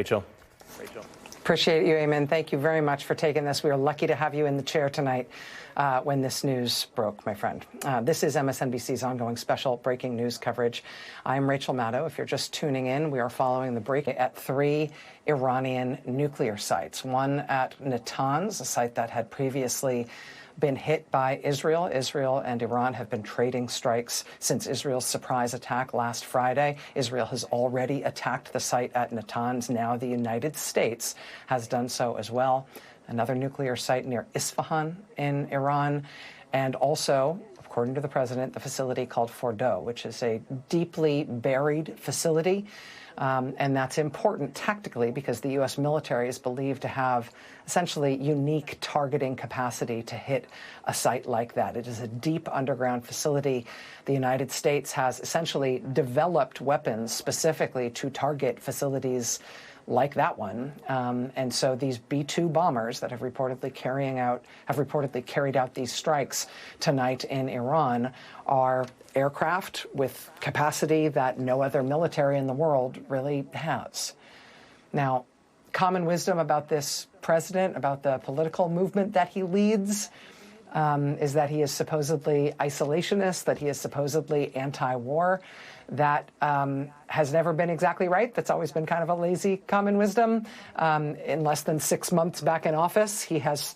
Rachel. Appreciate you, Eamon. Thank you very much for taking this. We are lucky to have you in the chair tonight when this news broke, my friend. This is MSNBC's ongoing special breaking news coverage. I'm Rachel Maddow. If you're just tuning in, we are following the break at 3 Iranian nuclear sites. One at Natanz, a site that had previously been hit by Israel. Israel and Iran have been trading strikes since Israel's surprise attack last Friday. Israel has already attacked the site at Natanz. Now the United States has done so as well. Another nuclear site near Isfahan in Iran. And also, according to the president, the facility called Fordow, which is a deeply buried facility. And that's important tactically because the U.S. military is believed to have essentially unique targeting capacity to hit a site like that. It is a deep underground facility. The United States has essentially developed weapons specifically to target facilities like that one. And so these B-2 bombers that have reportedly carried out these strikes tonight in Iran are aircraft with capacity that no other military in the world really has. Now, common wisdom about this president, about the political movement that he leads, is that he is supposedly isolationist, that he is supposedly anti-war. That has never been exactly right. That's always been kind of a lazy common wisdom. In less than 6 months back in office, he has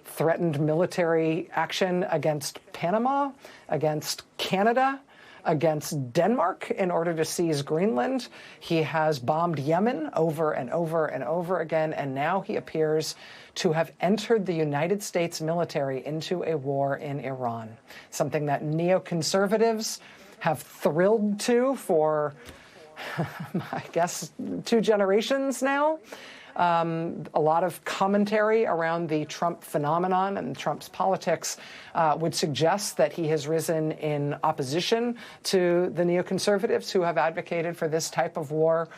threatened military action against Panama, against Canada, against Denmark in order to seize Greenland. He has bombed Yemen over and over and over again, and now he appears to have entered the United States military into a war in Iran, something that neoconservatives have thrilled to for, I guess, 2 generations now. A lot of commentary around the Trump phenomenon and Trump's politics would suggest that he has risen in opposition to the neoconservatives who have advocated for this type of war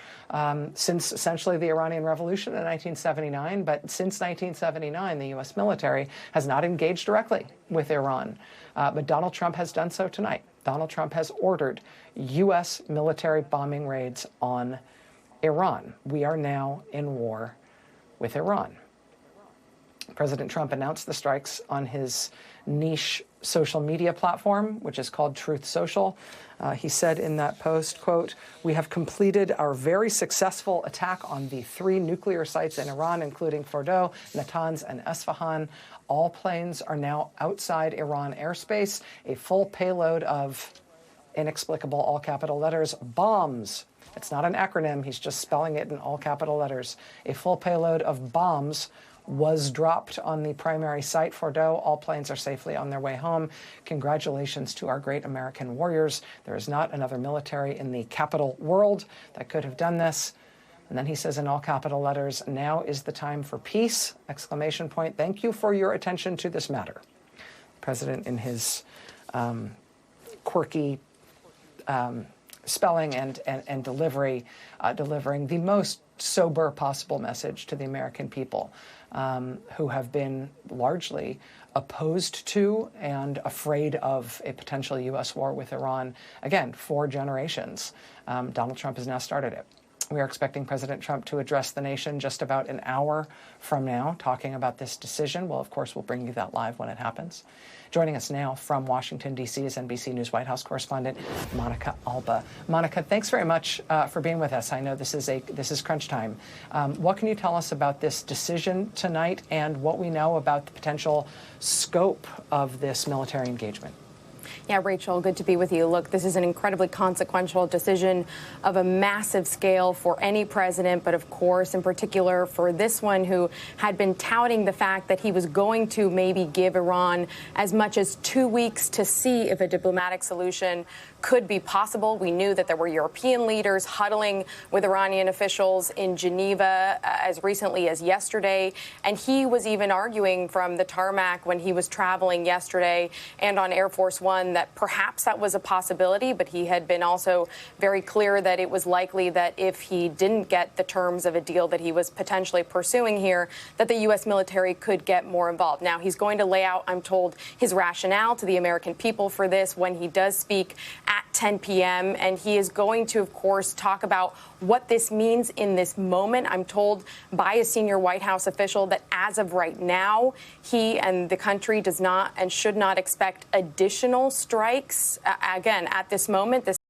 since essentially the Iranian Revolution in 1979. But since 1979, the U.S. military has not engaged directly with Iran. But Donald Trump has done so tonight. Donald Trump has ordered U.S. military bombing raids on Iran. We are now in war with Iran. President Trump announced the strikes on his niche social media platform, which is called Truth Social. He said in that post, quote, "We have completed our very successful attack on the 3 nuclear sites in Iran, including Fordow, Natanz, and Esfahan. All planes are now outside Iran airspace. A full payload of," inexplicable all capital letters, "bombs." It's not an acronym. He's just spelling it in all capital letters. "A full payload of bombs was dropped on the primary site, Fordow. All planes are safely on their way home. Congratulations to our great American warriors. There is not another military in the capital world that could have done this." And then he says in all capital letters, "Now is the time for peace!" Exclamation point. "Thank you for your attention to this matter." The president, in his quirky spelling and delivery, delivering the most sober possible message to the American people who have been largely opposed to and afraid of a potential U.S. war with Iran, again, for generations. Donald Trump has now started it. We are expecting President Trump to address the nation just about an hour from now, talking about this decision. Well, of course, we'll bring you that live when it happens. Joining us now from Washington, D.C. is NBC News White House correspondent Monica Alba. Monica, thanks very much for being with us. I know this is crunch time. What can you tell us about this decision tonight and what we know about the potential scope of this military engagement? Yeah, Rachel, good to be with you. Look, this is an incredibly consequential decision of a massive scale for any president, but of course, in particular for this one who had been touting the fact that he was going to maybe give Iran as much as 2 weeks to see if a diplomatic solution could be possible. We knew that there were European leaders huddling with Iranian officials in Geneva as recently as yesterday. And he was even arguing from the tarmac when he was traveling yesterday and on Air Force One that perhaps that was a possibility. But he had been also very clear that it was likely that if he didn't get the terms of a deal that he was potentially pursuing here, that the U.S. military could get more involved. Now, he's going to lay out, I'm told, his rationale to the American people for this when he does speak at 10 p.m. And he is going to, of course, talk about what this means in this moment. I'm told by a senior White House official that as of right now, he and the country does not and should not expect additional strikes. Again, at this moment, this